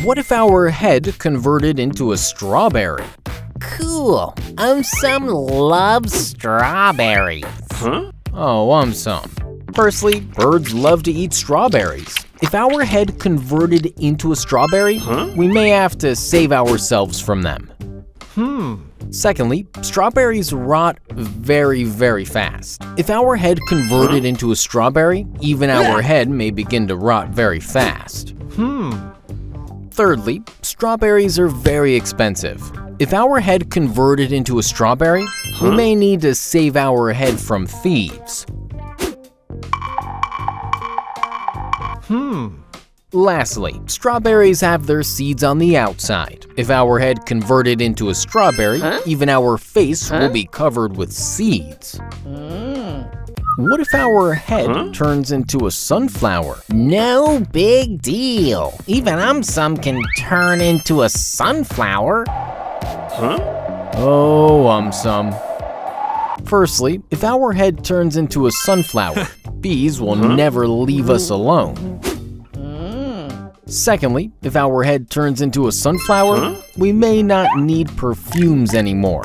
What if our head converted into a strawberry? Cool. Some love strawberries. Oh, some. Firstly, birds love to eat strawberries. If our head converted into a strawberry, we may have to save ourselves from them. Secondly, strawberries rot very, very fast. If our head converted into a strawberry, even our head may begin to rot very fast. Thirdly, strawberries are very expensive. If our head converted into a strawberry, we may need to save our head from thieves. Lastly, strawberries have their seeds on the outside. If our head converted into a strawberry, even our face will be covered with seeds. What if our head turns into a sunflower? No big deal. Even some can turn into a sunflower. Oh, some. Firstly, if our head turns into a sunflower, bees will never leave us alone. Secondly, if our head turns into a sunflower, we may not need perfumes anymore.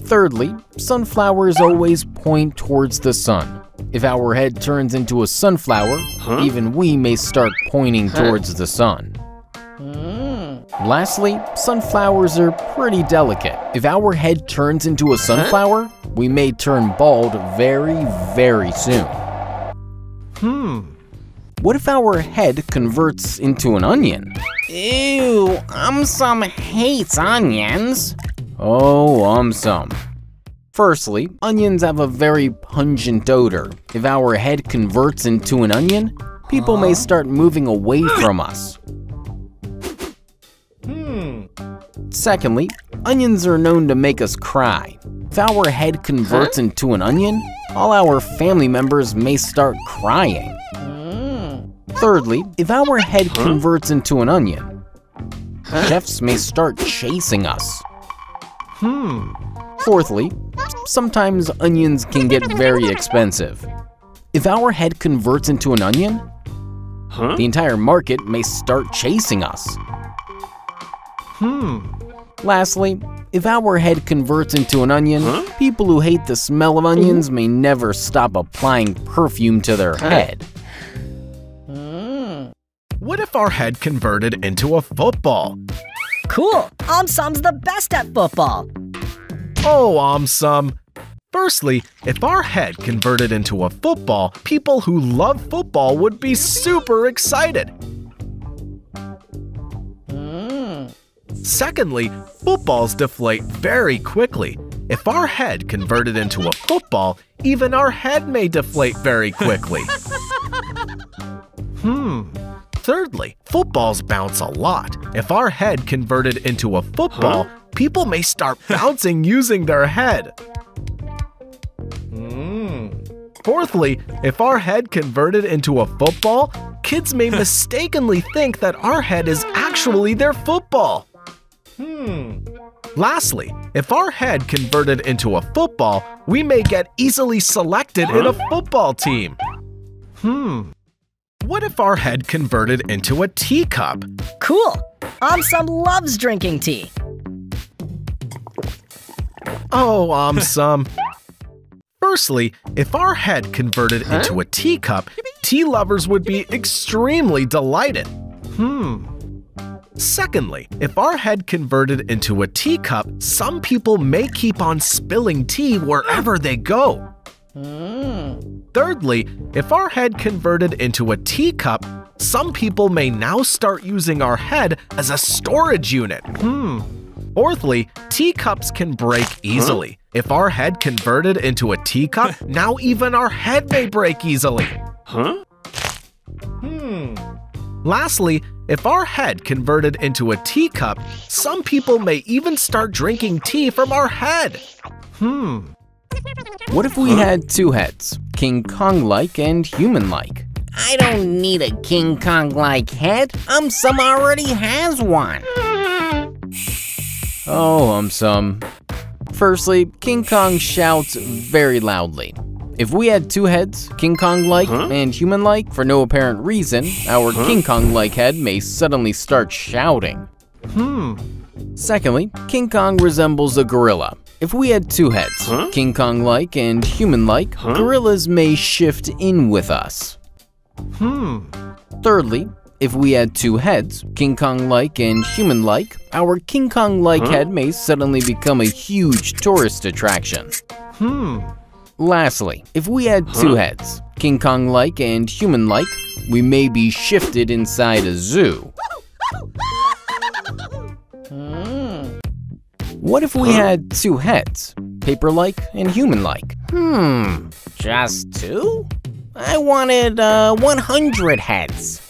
Thirdly, sunflowers always point towards the sun. If our head turns into a sunflower, even we may start pointing towards the sun. Lastly, sunflowers are pretty delicate. If our head turns into a sunflower, we may turn bald very, very soon. What if our head converts into an onion? Ew, some hates onions. Oh, some. Firstly, onions have a very pungent odor. If our head converts into an onion, people may start moving away from us. Secondly, onions are known to make us cry. If our head converts into an onion, all our family members may start crying. Thirdly, if our head converts into an onion, chefs may start chasing us. Fourthly, sometimes onions can get very expensive. If our head converts into an onion, the entire market may start chasing us. Lastly, if our head converts into an onion, people who hate the smell of onions may never stop applying perfume to their head. What if our head converted into a football? Cool! Som's the best at football. Oh, some. Firstly, if our head converted into a football, people who love football would be super excited. Secondly, footballs deflate very quickly. If our head converted into a football, even our head may deflate very quickly. Thirdly, footballs bounce a lot. If our head converted into a football, people may start bouncing using their head. Fourthly, if our head converted into a football, kids may mistakenly think that our head is actually their football. Lastly, if our head converted into a football, we may get easily selected in a football team. What if our head converted into a teacup? Cool! Some loves drinking tea. Oh, some. Firstly, if our head converted into a teacup, tea lovers would be extremely delighted. Secondly, if our head converted into a teacup, some people may keep on spilling tea wherever they go. Thirdly, if our head converted into a teacup, some people may now start using our head as a storage unit. Fourthly, teacups can break easily. If our head converted into a teacup, now even our head may break easily. Lastly, if our head converted into a teacup, some people may even start drinking tea from our head. What if we had two heads, King Kong-like and human-like? I don't need a King Kong-like head. Some already has one. Oh, some. Firstly, King Kong shouts very loudly. if we had two heads, King Kong-like and human-like, for no apparent reason, our King Kong-like head may suddenly start shouting. Secondly, King Kong resembles a gorilla. If we had two heads, King Kong-like and human-like, gorillas may shift in with us. Thirdly, if we had two heads, King Kong-like and human-like, our King Kong-like head may suddenly become a huge tourist attraction. Lastly, if we had two heads, King Kong-like and human-like, we may be shifted inside a zoo. What if we had two heads, paper-like and human-like? Just two? I wanted 100 heads.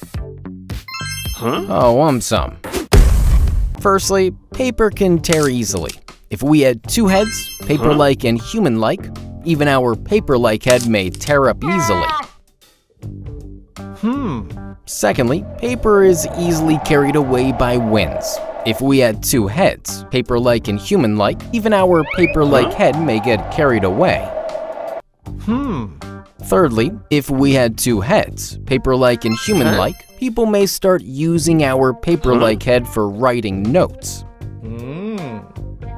Oh, some. Firstly, paper can tear easily. If we had two heads, paper-like and human-like, even our paper-like head may tear up easily. Secondly, paper is easily carried away by winds. If we had two heads, paper-like and human-like, even our paper-like head may get carried away. Thirdly, if we had two heads, paper-like and human-like, people may start using our paper-like head for writing notes.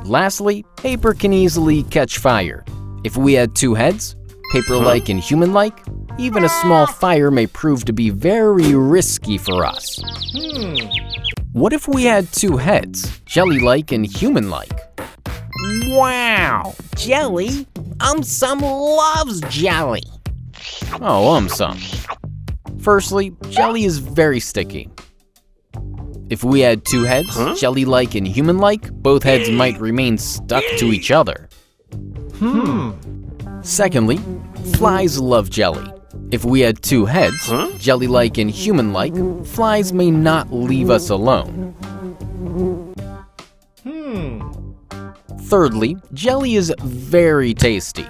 Lastly, paper can easily catch fire. If we had two heads, paper-like and human-like, even a small fire may prove to be very risky for us. What if we had two heads, jelly-like and human-like? Wow, jelly? Some loves jelly. Oh, some. Firstly, jelly is very sticky. If we had two heads, jelly-like and human-like, both heads might remain stuck to each other. Secondly, flies love jelly. If we had two heads, jelly-like and human-like, flies may not leave us alone. Thirdly, jelly is very tasty.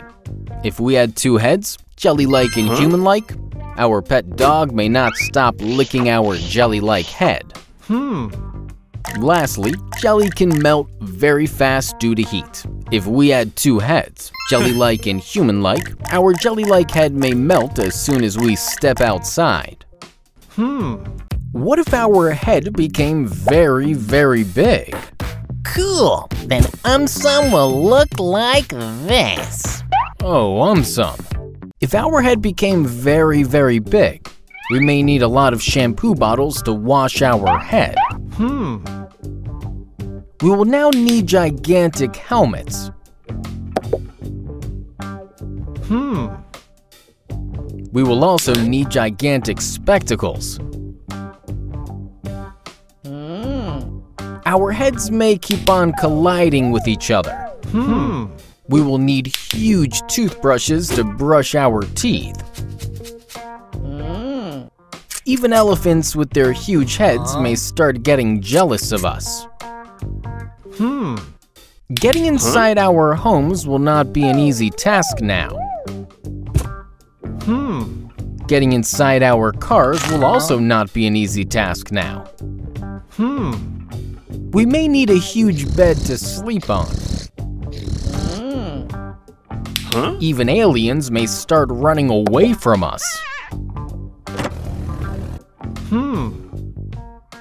If we had two heads, jelly-like and human-like, our pet dog may not stop licking our jelly-like head. Lastly, jelly can melt very fast due to heat. If we had two heads, jelly-like and human-like, our jelly-like head may melt as soon as we step outside. What if our head became very, very big? Cool, then some will look like this. Oh, some. If our head became very, very big, we may need a lot of shampoo bottles to wash our head. We will now need gigantic helmets. We will also need gigantic spectacles. Our heads may keep on colliding with each other. We will need huge toothbrushes to brush our teeth. Even elephants with their huge heads may start getting jealous of us. Getting inside our homes will not be an easy task now. Getting inside our cars will also not be an easy task now. We may need a huge bed to sleep on. Even aliens may start running away from us.